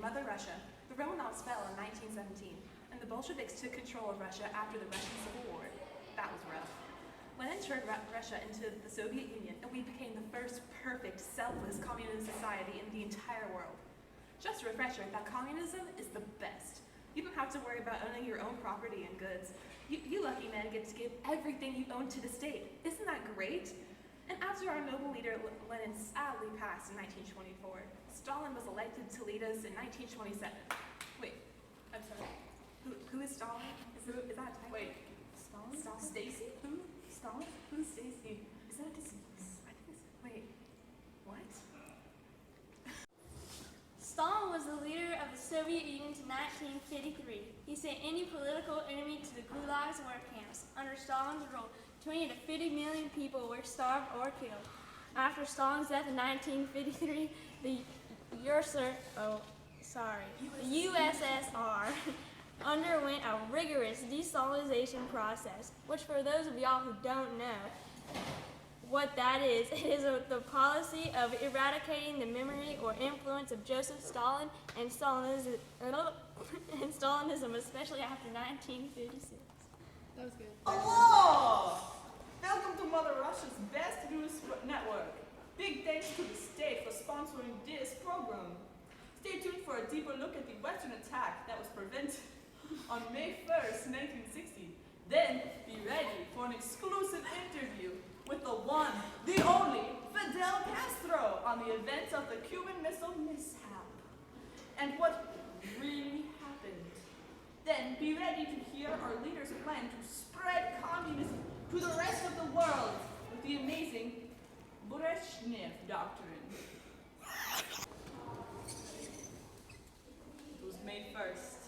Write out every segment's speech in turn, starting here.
Mother Russia, the Romanovs fell in 1917, and the Bolsheviks took control of Russia after the Russian Civil War. That was rough. Lenin turned Russia into the Soviet Union, and we became the first perfect, selfless communist society in the entire world. Just a refresher that communism is the best. You don't have to worry about owning your own property and goods. You lucky men get to give everything you own to the state. Isn't that great? And after our noble leader Lenin sadly passed in 1924, Stalin was elected to lead us in 1927. Wait, I'm sorry. Who is Stalin? Is that a type? Wait, Stalin? Stacy? Who? Stalin? Who's Stacy? Is that a disease? I think it's, wait, what? Stalin was the leader of the Soviet Union to 1953. He sent any political enemy to the gulags work camps. Under Stalin's rule, 20 to 50 million people were starved or killed. After Stalin's death in 1953, the USSR underwent a rigorous deStalinisation process, which for those of y'all who don't know what that is, it is the policy of eradicating the memory or influence of Joseph Stalin and Stalinism, especially after 1956. That was good. Hello! Welcome to Mother Russia's best news network. Big thanks to the state for sponsoring this program. Stay tuned for a deeper look at the Western attack that was prevented on May 1st, 1960. Then be ready for an exclusive interview with the one, the only, Fidel Castro on the events of the Cuban Missile mishap and what really happened. Then be ready to hear our leader's plan to spread communism to the rest of the world with the amazing Brezhnev Doctrine. It was May 1st,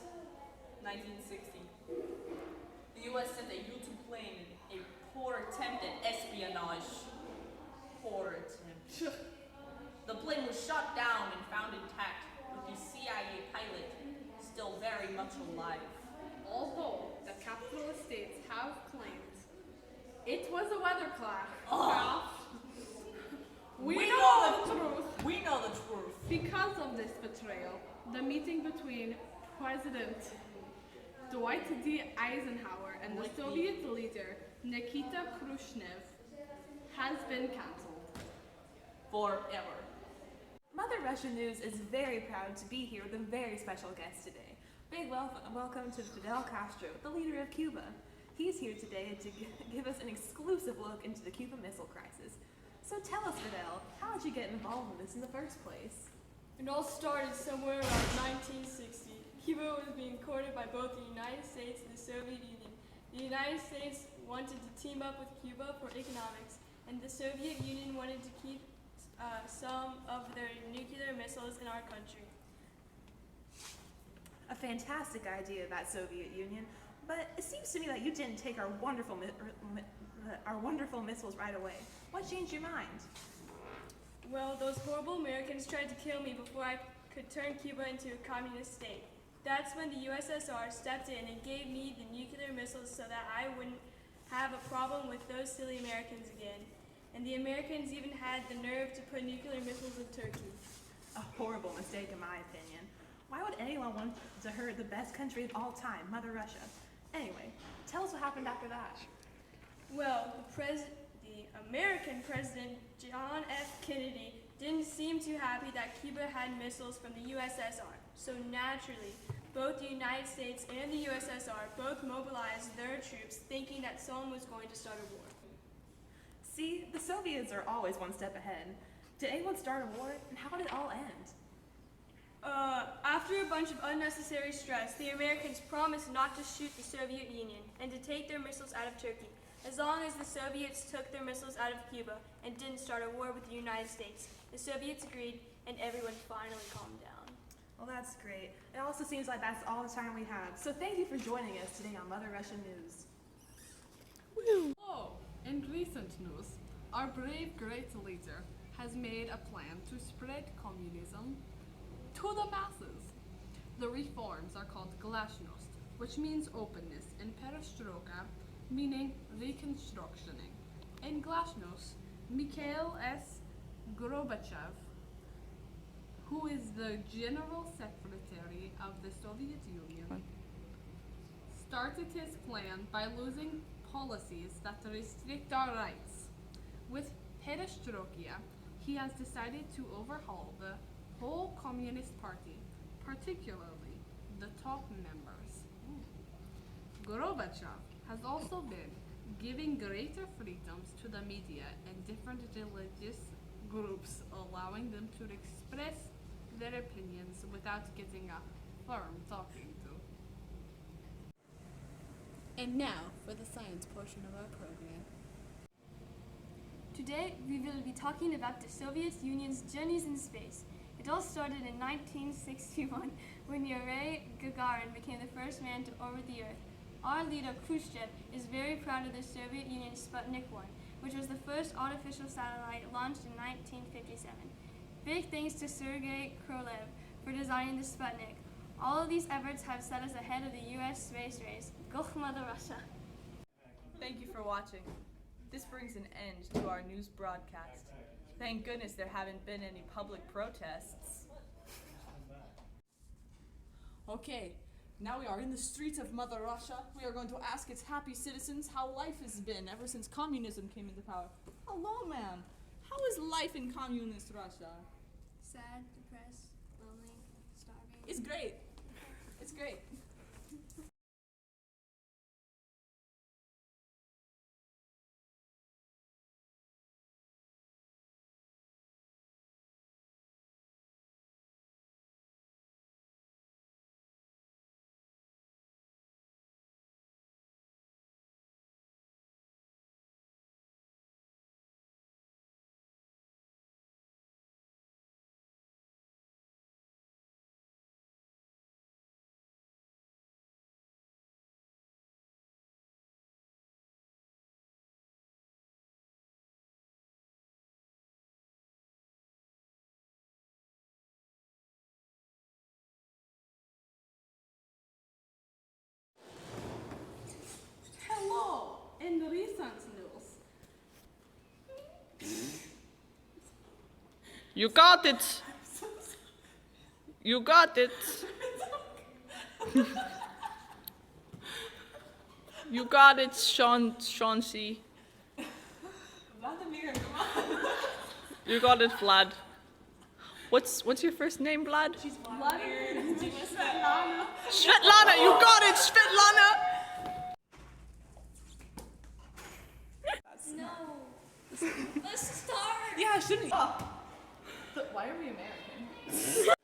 1960. The U.S. sent a U-2 plane in a poor attempt at espionage. Poor attempt. The plane was shot down and found intact, with the CIA pilot still very much alive. Although the capitalist states have claimed it was a weather crash. We know the truth. We know the truth. Because of this betrayal, the meeting between President Dwight D. Eisenhower and the Soviet leader Nikita Khrushchev has been cancelled. Forever. Mother Russia News is very proud to be here with a very special guest today. Big welcome to Fidel Castro, the leader of Cuba. He's here today to give us an exclusive look into the Cuban Missile Crisis. So tell us, Fidel, how did you get involved in this in the first place? It all started somewhere around 1960. Cuba was being courted by both the United States and the Soviet Union. The United States wanted to team up with Cuba for economics, and the Soviet Union wanted to keep some of their nuclear missiles in our country. A fantastic idea, that Soviet Union, but it seems to me that you didn't take our wonderful missiles right away. What changed your mind? Well, those horrible Americans tried to kill me before I could turn Cuba into a communist state. That's when the USSR stepped in and gave me the nuclear missiles so that I wouldn't have a problem with those silly Americans again. And the Americans even had the nerve to put nuclear missiles in Turkey. A horrible mistake, in my opinion. Why would anyone want to hurt the best country of all time, Mother Russia? Anyway, tell us what happened after that. Well, the American President John F. Kennedy didn't seem too happy that Cuba had missiles from the USSR. So naturally, both the United States and the USSR both mobilized their troops thinking that someone was going to start a war. See, the Soviets are always one step ahead. Did anyone start a war, and how did it all end? After a bunch of unnecessary stress, the Americans promised not to shoot the Soviet Union and to take their missiles out of Turkey, as long as the Soviets took their missiles out of Cuba and didn't start a war with the United States. The Soviets agreed, and everyone finally calmed down. Well, that's great. It also seems like that's all the time we have. So thank you for joining us today on Mother Russia News. Hello! In recent news, our brave great leader has made a plan to spread communism to the masses. The reforms are called glasnost, which means openness, and perestroika, meaning reconstructioning. In glasnost, Mikhail Gorbachev who is the General Secretary of the Soviet Union, started his plan by losing policies that restrict our rights. With perestroika, he has decided to overhaul the whole Communist Party, particularly the top members. Gorbachev has also been giving greater freedoms to the media and different religious groups, allowing them to express their opinions without getting a firm talking to. And now for the science portion of our program. Today, we will be talking about the Soviet Union's journeys in space. It all started in 1961 when Yuri Gagarin became the first man to orbit the Earth. Our leader, Khrushchev, is very proud of the Soviet Union's Sputnik 1, which was the first artificial satellite launched in 1957. Big thanks to Sergei Korolev for designing the Sputnik. All of these efforts have set us ahead of the U.S. space race. Go Mother Russia! Thank you for watching. This brings an end to our news broadcast. Thank goodness there haven't been any public protests. Okay, now we are in the streets of Mother Russia. We are going to ask its happy citizens how life has been ever since communism came into power. Hello, ma'am. How is life in communist Russia? Sad, depressed, lonely, starving. It's great. It's great. Hello! In recent news, You got it. You got it. You got it, Chauncey. Vladimir, come on. You got it, Vlad. What's your first name, Vlad? Vladimir. Svetlana, you got it, Svetlana. No! Let's start! Yeah, shouldn't we? Why are we American?